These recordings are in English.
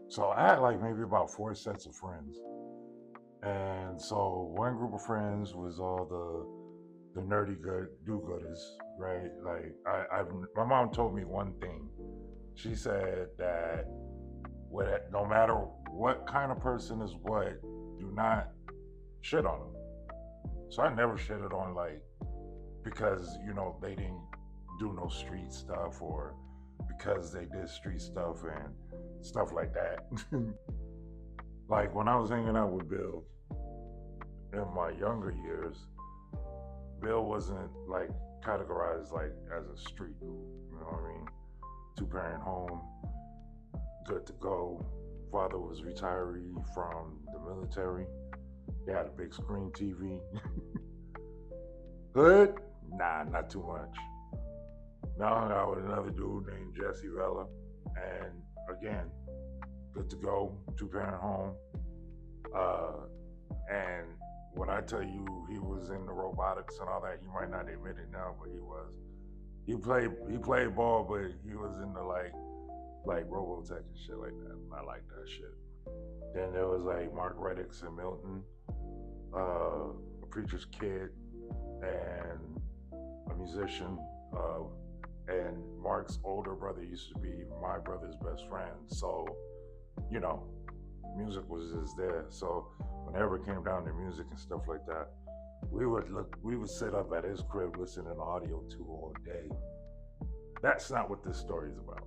So I had like maybe about four sets of friends. And so one group of friends was all the nerdy good do-gooders, right? Like my mom told me one thing. She said that no matter what kind of person is what, do not shit on them. So I never shitted on like because they didn't do no street stuff or because they did street stuff and stuff like that. Like when I was hanging out with Bill in my younger years, Bill wasn't like categorized like as a street dude. You know what I mean? Two parent home, good to go. Father was retiree from the military. They had a big screen TV. Hood? Nah, not too much. Now I hung out with another dude named Jesse Vella, and again, good to go. Two parent home. Uh, and when I tell you he was in the robotics and all that, he might not admit it now, but he was. He played ball, but he was into like Robotech and shit like that. I like that shit. Then there was like Mark Reddix and Milton, a preacher's kid, and a musician. And Mark's older brother used to be my brother's best friend. So, you know, music was just there. So whenever it came down to music and stuff like that, we would sit up at his crib listening to audio too all day. That's not what this story is about.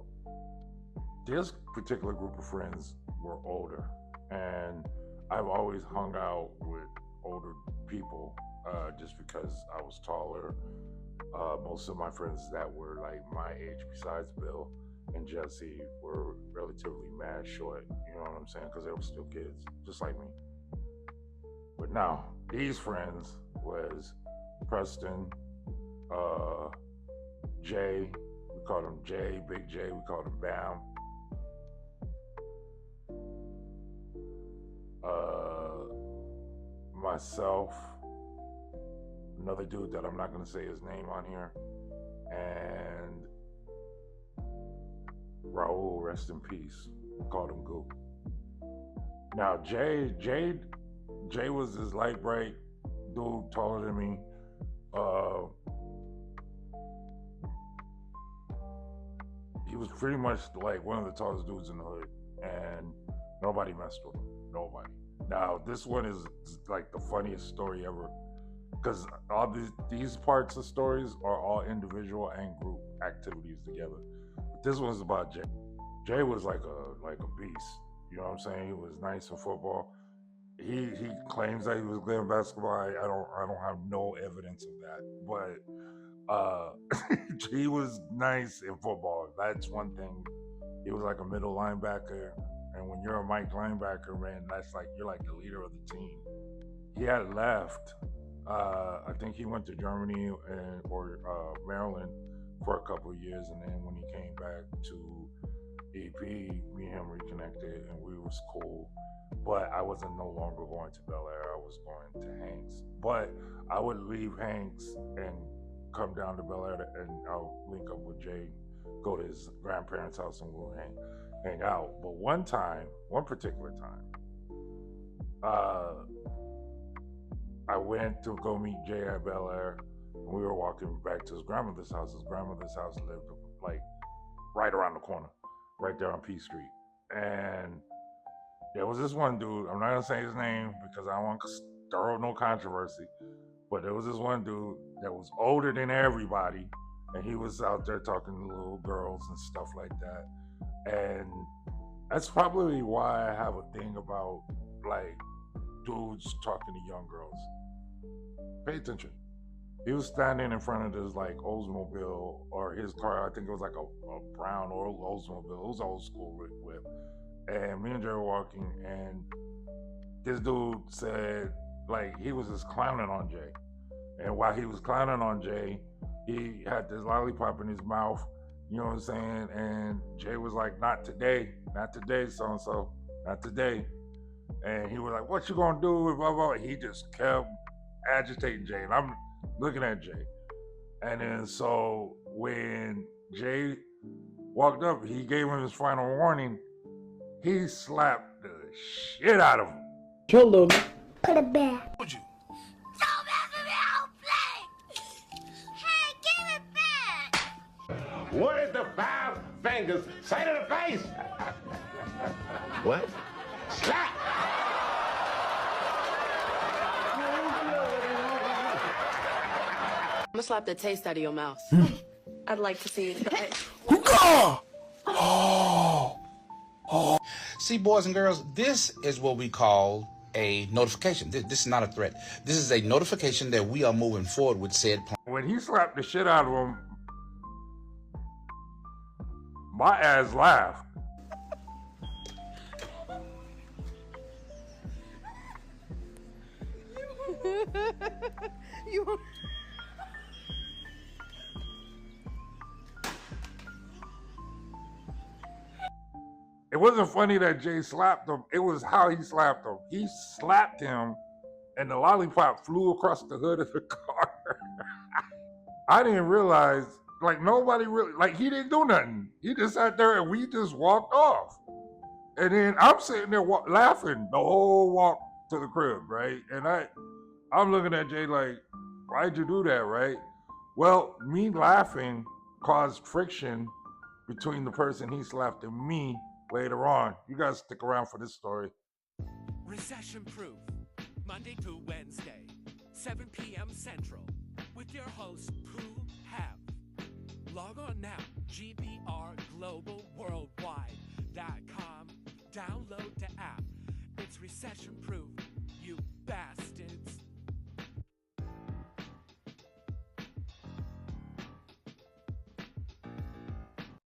This particular group of friends were older, and I've always hung out with older people just because I was taller. Most of my friends that were like my age, besides Bill and Jesse, were relatively mad short. You know what I'm saying? Because they were still kids, just like me. But now these friends was Preston, uh, Jay. We called him Jay, Big J. We called him Bam. Uh, Myself, another dude that I'm not gonna say his name on here, and Raul, rest in peace. Called him Goop. Now Jay was this light bright dude, taller than me. Uh, he was pretty much like one of the tallest dudes in the hood, and nobody messed with him. Nobody. Now this one is like the funniest story ever because all these parts of stories are all individual and group activities together. But this one's about Jay. Jay was like a beast. You know what I'm saying? He was nice in football. He claims that he was good in basketball. I don't have no evidence of that, but he was nice in football. That's one thing. He was like a middle linebacker, and when you're a Mike linebacker, man, that's like you're like the leader of the team. He had left. I think he went to Germany or Maryland for a couple of years, and then when he came back to EP, me and him reconnected, and we was cool. But I wasn't no longer going to Bel Air. I was going to Hanks. But I would leave Hanks and come down to Bel Air, and I'll link up with Jay, go to his grandparents' house, and we'll hang out. But one particular time, uh, I went to go meet Jay at Bel Air, and we were walking back to his grandmother's house. His grandmother's house lived like right around the corner, right there on P Street. And there was this one dude. I'm not gonna say his name because I don't want to stir no controversy. But there was this one dude that was older than everybody, and he was out there talking to little girls and stuff like that. And that's probably why I have a thing about like dudes talking to young girls. Pay attention. He was standing in front of this like Oldsmobile or his car. I think it was like a brown or Oldsmobile. It was old school whip. And me and Jerry were walking, and this dude said like he was just clowning on Jay. And while he was clowning on Jay, he had this lollipop in his mouth. You know what I'm saying? And Jay was like, "Not today, not today, so and so, not today." And he was like, "What you gonna do?" Blah blah. He just kept agitating Jay, and I'm looking at Jay. And then so when Jay walked up, he gave him his final warning, he slapped the shit out of him. Killed him. Put it back. Would you? Don't mess with me, I'll play! Hey, give it back! What did the five fingers say to the face? What? Slap! I'm gonna slap the taste out of your mouth. I'd like to see it. See, boys and girls, this is what we call a notification. This is not a threat. This is a notification that we are moving forward with said plan. When he slapped the shit out of him, my ass laughed. It wasn't funny that Jay slapped him. It was how he slapped him. He slapped him, and the lollipop flew across the hood of the car. I didn't realize, like, nobody really, like, he didn't do nothing. He just sat there and we just walked off. And then I'm sitting there laughing the whole walk to the crib, right? And I'm looking at Jay like, why'd you do that, right? Well, me laughing caused friction between the person he slapped and me later on. You guys stick around for this story. Recession Proof, Monday to Wednesday, 7 p.m. Central, with your host, Pooh Have. Log on now, gbrglobalworldwide.com. Download the app. It's recession proof.